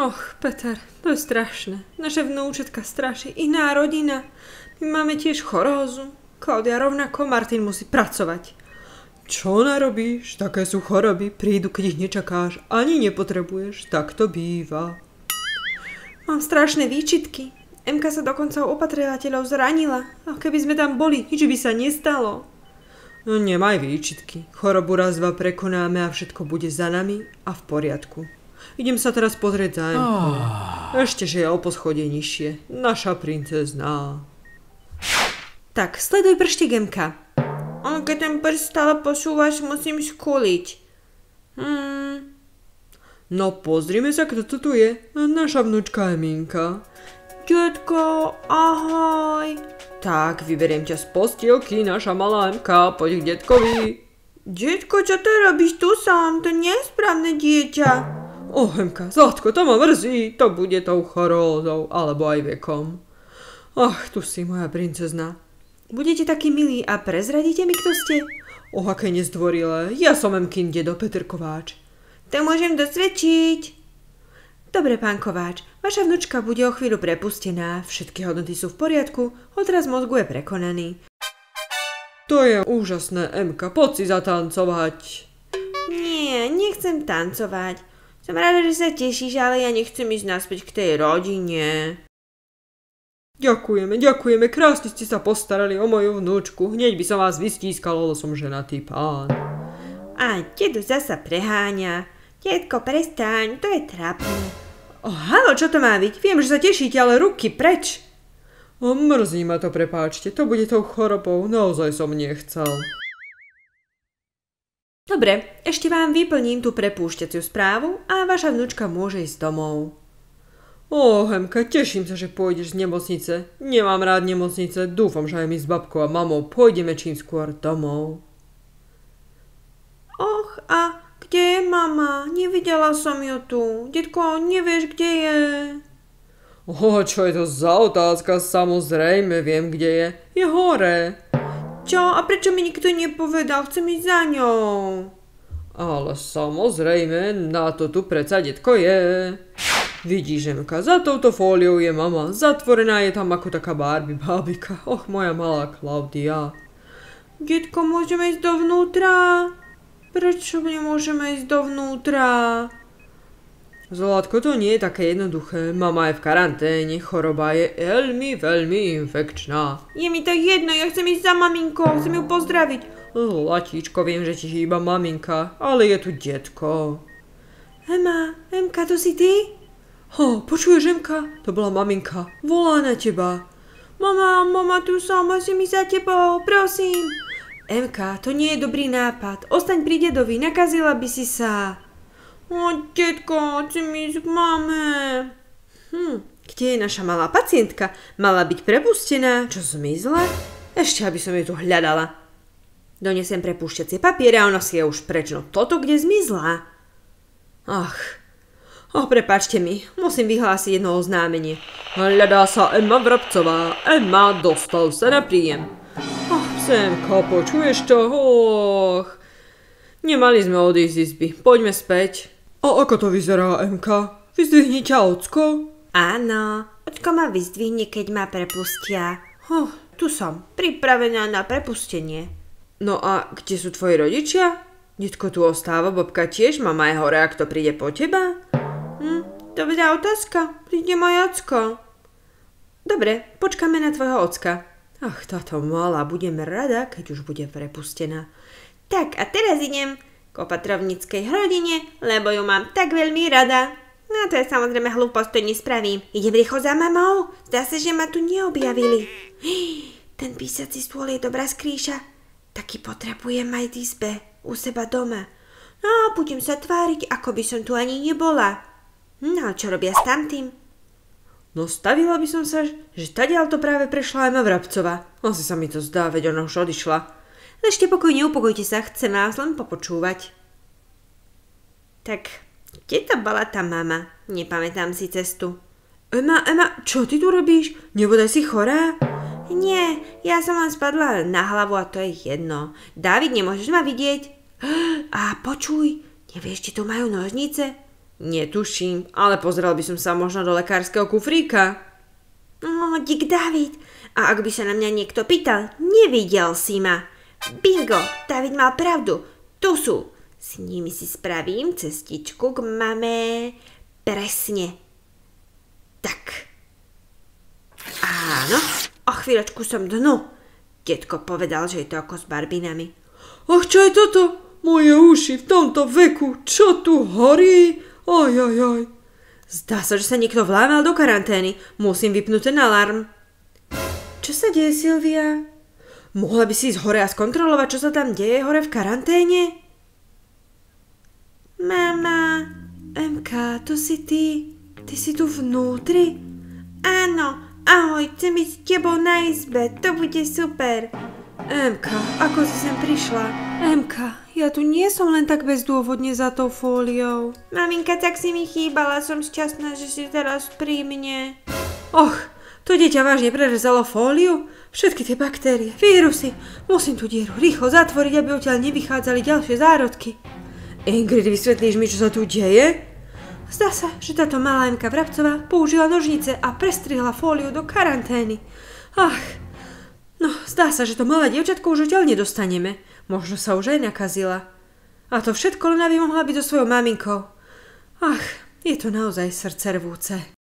Och, Peter, to je strašné. Naše vnúčatka straší. Iná rodina. My máme tiež chorózu. Klaudia rovnako, Martin musí pracovať. Čo narobíš? Také sú choroby. Prídu, keď ich nečakáš. Ani nepotrebuješ. Tak to býva. Mám strašné výčitky. Emka sa dokonca u opatrovateľov zranila. A keby sme tam boli, nič by sa nestalo. No nemaj výčitky. Chorobu raz, dva prekonáme a všetko bude za nami a v poriadku. Idem sa teraz pozrieť za Emkou. Ešte, že je o poschodie nižšie. Naša princezná. Tak, sleduj prštik, Emka. Keď ten prst stále posúvaš, musím skúliť. No pozrime sa, kto to tu je. Naša vnúčka Eminka. Detko, ahoj. Tak, vyberiem ťa z postielky, naša malá Emka. Poď k detkovi. Detko, čo to robíš tu sám? To nie je správne dieťa. Emka, Zlatko, to ma mrzí. To bude tou chorózou, alebo aj vekom. Ach, tu si moja princezna. Budete takí milí a prezradíte mi, kto ste? Aké nezdvorilé. Ja som Emkin dedo Peter Kováč. To môžem dosvedčiť. Dobre, pán Kováč, vaša vnučka bude o chvíľu prepustená. Všetky hodnoty sú v poriadku, odraz mozgu je prekonaný. To je úžasné, Emka, poď si zatancovať. Nie, nechcem tancovať. Som rada, že sa tešíš, ale ja nechcem ísť naspäť k tej rodine. Ďakujeme, krásne ste sa postarali o moju vnúčku. Hneď by som vás vystískal, lebo som ženatý pán. A dedo zasa preháňa. Detko, prestaň, to je trápne. Haló, čo to má byť? Viem, že sa tešíte, ale ruky preč. Mrzí ma to, prepáčte, to bude tou chorobou, naozaj som nechcel. Dobre, ešte vám vyplním tú prepúšťaciu správu a vaša vnúčka môže ísť domov. Emka, teším sa, že pôjdeš z nemocnice. Nemám rád nemocnice, dúfam, že aj my s babkou a mamou pôjdeme čím skôr domov. A kde je mama? Nevidela som ju tu. Detko, nevieš, kde je? Čo je to za otázka? Samozrejme viem, kde je. Je hore. Čo? A prečo mi nikto nepovedal? Chcem ísť za ňou. Ale samozrejme, na to tu predsa detko je. Vidíš, Emka, za touto fóliou je mama. Zatvorená je tam ako taká Barbie bábika. Moja malá Klaudia. Detko, môžeme ísť dovnútra? Prečo nemôžeme ísť dovnútra? Zlatko, to nie je také jednoduché. Mama je v karanténe, choroba je veľmi infekčná. Je mi to jedno, ja chcem ísť za maminkou, chcem ju pozdraviť. Zlatíčko, viem, že ti chýba maminka, ale je tu detko. Emka, to si ty? Počuješ, Emka? To bola maminka. Volá na teba. Mama, tu som, musím ísť za tebou, prosím. Emka, to nie je dobrý nápad. Ostaň pri dedovi, nakazila by si sa. Detko, chcem ísť k mame. Kde je naša malá pacientka? Mala byť prepustená. Čo zmizla? Ešte, aby som ju tu hľadala. Donesem prepúšťacie papiere a ona si je už preč. No toto kde zmizla? Prepáčte mi, musím vyhlásiť jedno oznámenie. Hľadá sa Emma Vrabcová. Emma, dostal sa na príjem. Semka, počuješ to? Nemali sme odísť z izby. Poďme späť. A ako to vyzerá, Emka? Vyzdvihni ťa ocko? Áno, ocko ma vyzdvihne, keď ma prepustia. Tu som, pripravená na prepustenie. No a kde sú tvoji rodičia? Detko tu ostáva, babka tiež, mama je hore, ak to príde po teba? Dobrá otázka, príde môj ocko. Dobre, počkáme na tvojho ocka. Táto malá, budem rada, keď už bude prepustená. Tak a teraz idem k opatrovníckej rodine, lebo ju mám tak veľmi rada. No to je samozrejme hlúposť, to nespravím. Idem rýchlo za mamou, zdá sa, že ma tu neobjavili. Ten písací stôl je dobrá skrýša. Taký potrebujem aj v izbe, u seba doma. No, budem sa tváriť, ako by som tu ani nebola. No, čo robia s tamtým? No, stavila by som sa, že tadiaľ to práve prešla Emma Vrabcová. Asi sa mi to zdá, veď ona už odišla. Ležte pokojne, upokojte sa, chcem vás len popočúvať. Tak, kde to bola tá mama? Nepamätám si cestu. Emma, čo ty tu robíš? Nebodaj si chorá? Nie, ja som len spadla na hlavu a to je jedno. Dávid, nemôžeš ma vidieť? A počuj, nevieš, či tu majú nožnice? Netuším, ale pozrel by som sa možno do lekárskeho kufríka. No, Dick David. A ak by sa na mňa niekto pýtal, nevidel si ma. Bingo, David mal pravdu. Tu sú. S nimi si spravím cestičku k mame. Presne. Tak. Áno, o chvíľočku som dnu. Detko povedal, že je to ako s barbinami. Ach, čo je toto? Moje uši v tomto veku, čo tu horí? Aj. Zdá sa, že sa niekto vlámal do karantény. Musím vypnúť ten alarm. Čo sa deje, Silvia? Mohla by si ísť hore a skontrolovať, čo sa tam deje hore v karanténe? Mama. MK, to si ty? Ty si tu vnútri? Áno, ahoj, chcem ísť s tebou na izbe, to bude super. MK, ako si sem prišla? MK, ja tu nie som len tak bezdôvodne za tou fóliou. Maminka, tak si mi chýbala, som šťastná, že si teraz pri mne. Och, to dieťa vážne prerezalo fóliu? Všetky tie baktérie, vírusy. Musím tú dieru rýchlo zatvoriť, aby odtiaľ nevychádzali ďalšie zárodky. Ingrid, vysvetlíš mi, čo sa tu deje? Zdá sa, že táto malá Emka Vrabcová použila nožnice a prestrihla fóliu do karantény. Ach, no, zdá sa, že to malé dievčatko už odtiaľ nedostaneme. Možno sa už aj nakazila. A to všetko len aby mohla byť so svojou maminkou. Ach, je to naozaj srdcervúce.